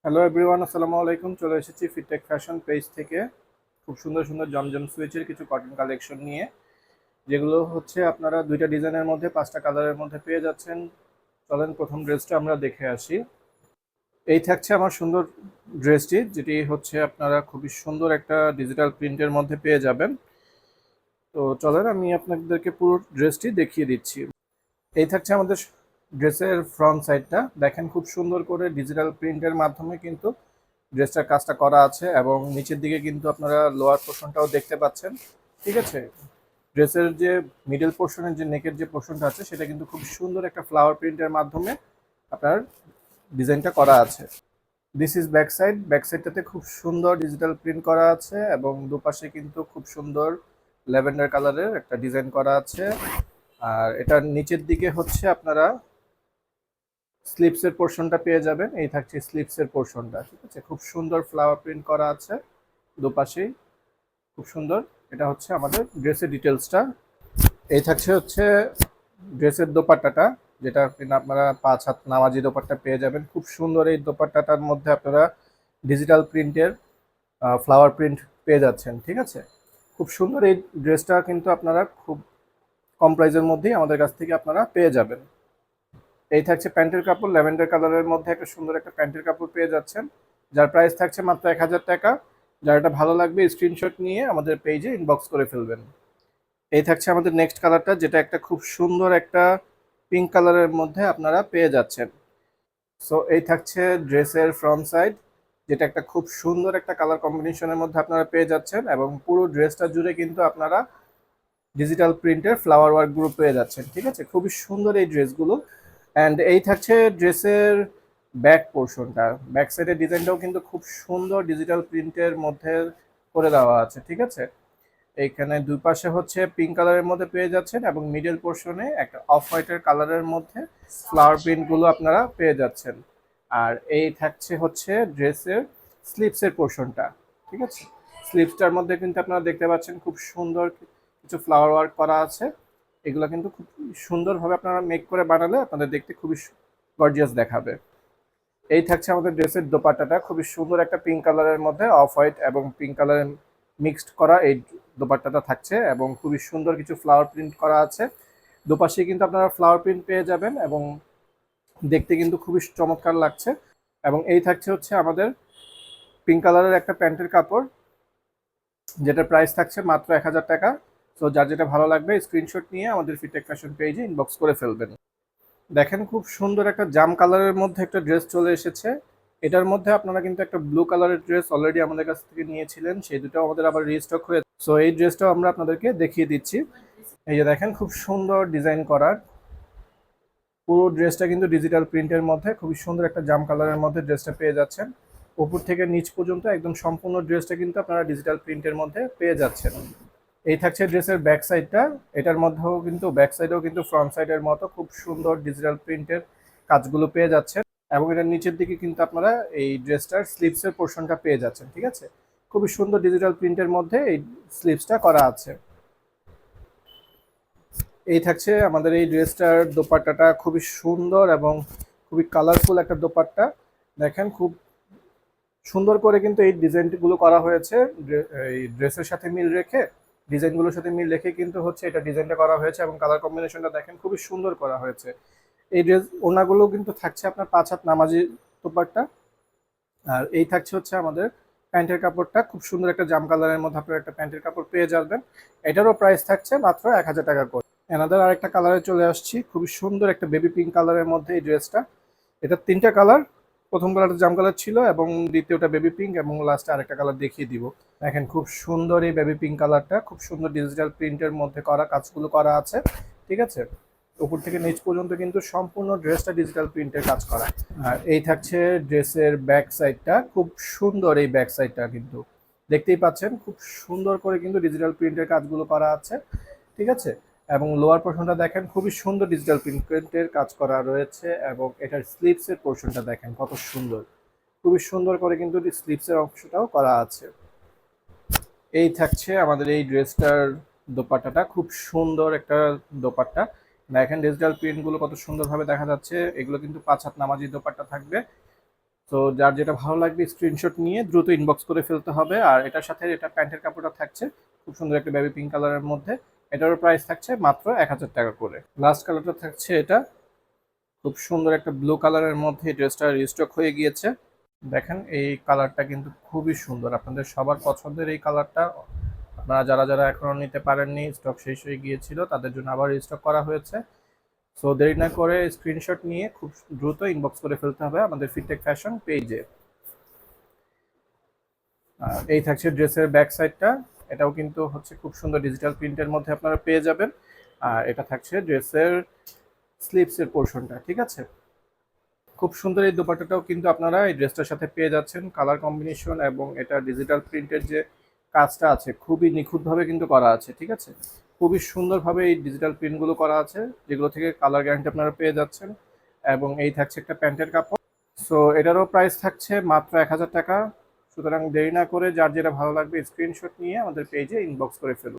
Hello everyone, আসসালামু আলাইকুম। চলে এসেছি ফিটটেক ফ্যাশন পেজ থেকে খুব সুন্দর সুন্দর জমজম সুইচের কিছু কটন কালেকশন নিয়ে, যেগুলো হচ্ছে আপনারা দুইটা ডিজাইনের মধ্যে পাঁচটা কালারের মধ্যে পেয়ে যাচ্ছেন। চলেন প্রথম ড্রেসটা আমরা দেখে আসি। এই থাকছে আমার সুন্দর ড্রেসটি, যেটি হচ্ছে আপনারা খুবই সুন্দর একটা ডিজিটাল প্রিন্টের মধ্যে পেয়ে যাবেন। তো চলেন আমি আপনাদেরকে পুরো ড্রেসটি দেখিয়ে দিচ্ছি। এই থাকছে আমাদের ড্রেসের ফ্রন্ট সাইডটা, দেখেন খুব সুন্দর করে ডিজিটাল প্রিন্টের মাধ্যমে কিন্তু ড্রেসটার কাজটা করা আছে, এবং নিচের দিকে কিন্তু আপনারা লোয়ার পোর্শনটাও দেখতে পাচ্ছেন। ঠিক আছে, ড্রেসের যে মিডল পোর্শনের যে নেকের যে পোর্শনটা আছে সেটা কিন্তু খুব সুন্দর একটা ফ্লাওয়ার প্রিন্টের মাধ্যমে আপনার ডিজাইনটা করা আছে। This is back side. Back সাইডটাতে খুব সুন্দর ডিজিটাল প্রিন্ট করা আছে, এবং দুপাশে কিন্তু খুব সুন্দর ল্যাভেন্ডার কালারের একটা ডিজাইন করা আছে। আর এটার নিচের দিকে হচ্ছে আপনারা স্লিপসের পোর্শনটা পেয়ে যাবেন। এই থাকছে স্লিপসের পোর্শনটা, ঠিক আছে, খুব সুন্দর ফ্লাওয়ার প্রিন্ট করা আছে দুপাশেই, খুব সুন্দর। এটা হচ্ছে আমাদের ড্রেসের ডিটেলসটা। এই থাকছে হচ্ছে ড্রেসের দোপাট্টাটা, যেটা কিনা আপনারা 5 হাত নামাজি দোপাট্টা পেয়ে যাবেন। খুব সুন্দর এই দোপাট্টাটার মধ্যে আপনারা ডিজিটাল প্রিন্টের ফ্লাওয়ার প্রিন্ট পেয়ে যাচ্ছেন। ঠিক আছে, খুব সুন্দর এই ড্রেসটা কিন্তু আপনারা খুব কম প্রাইসের মধ্যেই আমাদের কাছ থেকে আপনারা পেয়ে যাবেন। এই থাকছে প্যান্টের কাপড়, ল্যাভেন্ডার কালারের মধ্যে একটা সুন্দর একটা প্যান্টের কাপড় পেয়ে যাচ্ছেন, যার প্রাইস থাকছে মাত্র 1000 টাকা। যার এটা ভালো লাগবে স্ক্রিনশট নিয়ে আমাদের পেজে ইনবক্স করে ফেলবেন। এই থাকছে আমাদের নেক্সট কালারটা, যেটা একটা খুব সুন্দর একটা পিঙ্ক কালারের মধ্যে আপনারা পেয়ে যাচ্ছেন। সো এই থাকছে ড্রেসের ফ্রন্ট সাইড, যেটা একটা খুব সুন্দর একটা কালার কম্বিনেশনের মধ্যে আপনারা পেয়ে যাচ্ছেন, এবং পুরো ড্রেসটা জুড়ে কিন্তু আপনারা ডিজিটাল প্রিন্টের ফ্লাওয়ার ওয়ার্কগুলো পেয়ে যাচ্ছেন। ঠিক আছে, খুবই সুন্দর এই ড্রেসগুলো। অ্যান্ড এই থাকছে ড্রেসের ব্যাক পোর্শনটা। ব্যাক সাইডের ডিজাইনটাও কিন্তু খুব সুন্দর ডিজিটাল প্রিন্টের মধ্যে করে দেওয়া আছে। ঠিক আছে, এইখানে দুই পাশে হচ্ছে পিঙ্ক কালারের মধ্যে পেয়ে যাচ্ছেন, এবং মিডল পোর্শনে একটা অফ হোয়াইটের কালারের মধ্যে ফ্লাওয়ার প্রিন্টগুলো আপনারা পেয়ে যাচ্ছেন। আর এই থাকছে হচ্ছে ড্রেসের স্লিপসের পোর্শনটা। ঠিক আছে, স্লিপসটার মধ্যে কিন্তু আপনারা দেখতে পাচ্ছেন খুব সুন্দর কিছু ফ্লাওয়ার ওয়ার্ক করা আছে। এগুলো কিন্তু খুব সুন্দরভাবে আপনারা মেক করে বানালে আপনাদের দেখতে খুবই গর্জিয়াস দেখাবে। এই থাকছে আমাদের ড্রেসের দোপাট্টাটা, খুবই সুন্দর একটা পিঙ্ক কালারের মধ্যে অফ হোয়াইট এবং পিঙ্ক কালারের মিক্সড করা এই দোপাট্টাটা থাকছে, এবং খুবই সুন্দর কিছু ফ্লাওয়ার প্রিন্ট করা আছে। দুপাশে কিন্তু আপনারা ফ্লাওয়ার প্রিন্ট পেয়ে যাবেন, এবং দেখতে কিন্তু খুবই চমৎকার লাগছে। এবং এই থাকছে হচ্ছে আমাদের পিঙ্ক কালারের একটা প্যান্টের কাপড়, যেটার প্রাইস থাকছে মাত্র 1000 টাকা। তো যার যেটা ভালো লাগবে স্ক্রিনশট নিয়ে আমাদের ফিটটেক ফ্যাশন পেজে ইনবক্স করে ফেলবেন। দেখেন খুব সুন্দর একটা জাম কালারের মধ্যে একটা ড্রেস চলে এসেছে। এটার মধ্যে আপনারা কিন্তু একটা ব্লু কালারের ড্রেস অলরেডি আমাদের কাছ থেকে নিয়েছিলেন, সেই দুটো আমাদের আবার রিস্টক হয়ে, সো এই ড্রেসটাও আমরা আপনাদেরকে দেখিয়ে দিচ্ছি। এই যে দেখেন খুব সুন্দর ডিজাইন করা পুরো ড্রেসটা কিন্তু ডিজিটাল প্রিন্টের মধ্যে খুবই সুন্দর একটা জাম কালারের মধ্যে ড্রেসটা পেয়ে যাচ্ছেন। উপর থেকে নিচ পর্যন্ত একদম সম্পূর্ণ ড্রেসটা কিন্তু আপনারা ডিজিটাল প্রিন্টের মধ্যে পেয়ে যাচ্ছেন। এই থাকছে ড্রেসের ব্যাক সাইডটা। এটার মধ্যেও কিন্তু ব্যাক সাইডেও কিন্তু ফ্রন্ট সাইডের মতো খুব সুন্দর ডিজিটাল প্রিন্টের কাজগুলো পেয়ে যাচ্ছেন, এবং এটার নিচের দিকে কিন্তু আপনারা এই ড্রেসটার স্লিভসের পোর্শনটা পেয়ে যাচ্ছেন। ঠিক আছে, খুবই সুন্দর ডিজিটাল প্রিন্টের মধ্যে এই স্লিভসটা করা আছে। এই থাকছে আমাদের এই ড্রেসটার দোপাট্টাটা, খুবই সুন্দর এবং খুবই কালারফুল একটা দোপাট্টা। দেখেন খুব সুন্দর করে কিন্তু এই ডিজাইনগুলো করা হয়েছে, এই ড্রেসের সাথে মিল রেখে, ডিজাইনগুলোর সাথে মিল রেখে কিন্তু হচ্ছে এটা ডিজাইনটা করা হয়েছে, এবং কালার কম্বিনেশনটা দেখেন খুবই সুন্দর করা হয়েছে। এই ড্রেস ওনাগুলো কিন্তু থাকছে আপনার 5 হাত নামাজি দোপাট্টা। আর এই থাকছে হচ্ছে আমাদের প্যান্টের কাপড়টা, খুব সুন্দর একটা জাম কালারের মধ্যে আপনার একটা প্যান্টের কাপড় পেয়ে যাবেন। এটারও প্রাইস থাকছে মাত্র 1000 টাকা করে। এনাদের আরেকটা কালারে চলে আসছি, খুবই সুন্দর একটা বেবি পিঙ্ক কালারের মধ্যে এই ড্রেসটা। এটা তিনটা কালার, প্রথম কালারটা জাম কালার ছিল, এবং দ্বিতীয়টা বেবি পিঙ্ক, এবং লাস্টে আরেকটা কালার দেখিয়ে দিব। দেখেন খুব সুন্দর এই বেবি পিঙ্ক কালারটা, খুব সুন্দর ডিজিটাল প্রিন্টের মধ্যে করা কাজগুলো করা আছে। ঠিক আছে, উপর থেকে নিচ পর্যন্ত কিন্তু সম্পূর্ণ ড্রেসটা ডিজিটাল প্রিন্টের কাজ করা। আর এই থাকছে ড্রেসের ব্যাক সাইডটা, খুব সুন্দর এই ব্যাক সাইডটা কিন্তু দেখতেই পাচ্ছেন, খুব সুন্দর করে কিন্তু ডিজিটাল প্রিন্টের কাজগুলো করা আছে। ঠিক আছে, এবং লোয়ার পোর্শনটা দেখেন খুবই সুন্দর ডিজিটাল প্রিন্টের কাজ করা রয়েছে, এবং এটার স্লিভসের পোর্শনটা দেখেন কত সুন্দর, খুবই সুন্দর করে কিন্তু স্লিভসের অংশটাও করা আছে। এই থাকছে আমাদের এই ড্রেসটার দোপাট্টাটা, খুব সুন্দর একটা দোপাট্টা। দেখেন ডিজিটাল প্রিন্টগুলো কত সুন্দরভাবে দেখা যাচ্ছে। এগুলো কিন্তু 5 হাত নামাজি দোপাট্টা থাকবে। তো যার যেটা ভালো লাগবে স্ক্রিনশট নিয়ে দ্রুত ইনবক্স করে ফেলতে হবে। আর এটার সাথে এটা প্যান্টের কাপড়টা থাকছে খুব সুন্দর একটা বেবি পিঙ্ক কালারের মধ্যে। এটারও প্রাইস থাকছে মাত্র 1000 টাকা করে। লাস্ট কালারটা থাকছে এটা, খুব সুন্দর একটা ব্লু কালারের মধ্যে ড্রেসটা রিস্টক হয়ে গিয়েছে। দেখেন এই কালারটা কিন্তু খুবই সুন্দর, আপনাদের সবার পছন্দের এই কালারটা। আপনারা যারা যারা এখনো নিতে পারেননি, স্টক শেষ হয়ে গিয়েছিল, তাদের জন্য আবার রিস্টক করা হয়েছে। সো দেরি না করে স্ক্রিনশট নিয়ে খুব দ্রুত ইনবক্স করে ফেলতে হবে আমাদের ফিটটেক ফ্যাশন পেজে। এই থাকছে ড্রেসের ব্যাক সাইডটা, এটাও কিন্তু হচ্ছে খুব সুন্দর ডিজিটাল প্রিন্টের মধ্যে আপনারা পেয়ে যাবেন। আর এটা থাকছে ড্রেসের স্লিভসের পোর্শনটা, ঠিক আছে। খুব সুন্দর এই দোপাট্টাটাও কিন্তু আপনারা এই ড্রেসটার সাথে পেয়ে যাচ্ছেন। কালার কম্বিনেশন এবং এটা ডিজিটাল প্রিন্টের যে কাজটা আছে খুবই নিখুঁতভাবে কিন্তু করা আছে, ঠিক আছে। খুবই সুন্দরভাবে এই ডিজিটাল প্রিন্টগুলো করা আছে, যেগুলো থেকে কালার গ্যারান্টি আপনারা পেয়ে যাচ্ছেন। এবং এই থাকছে একটা প্যান্টের কাপড়। সো এটারও প্রাইস থাকছে মাত্র 1000 টাকা। সুতরাং দেরি না করে যার যেটা ভালো লাগবে স্ক্রিনশট নিয়ে আমাদের পেজে ইনবক্স করে ফেলুন।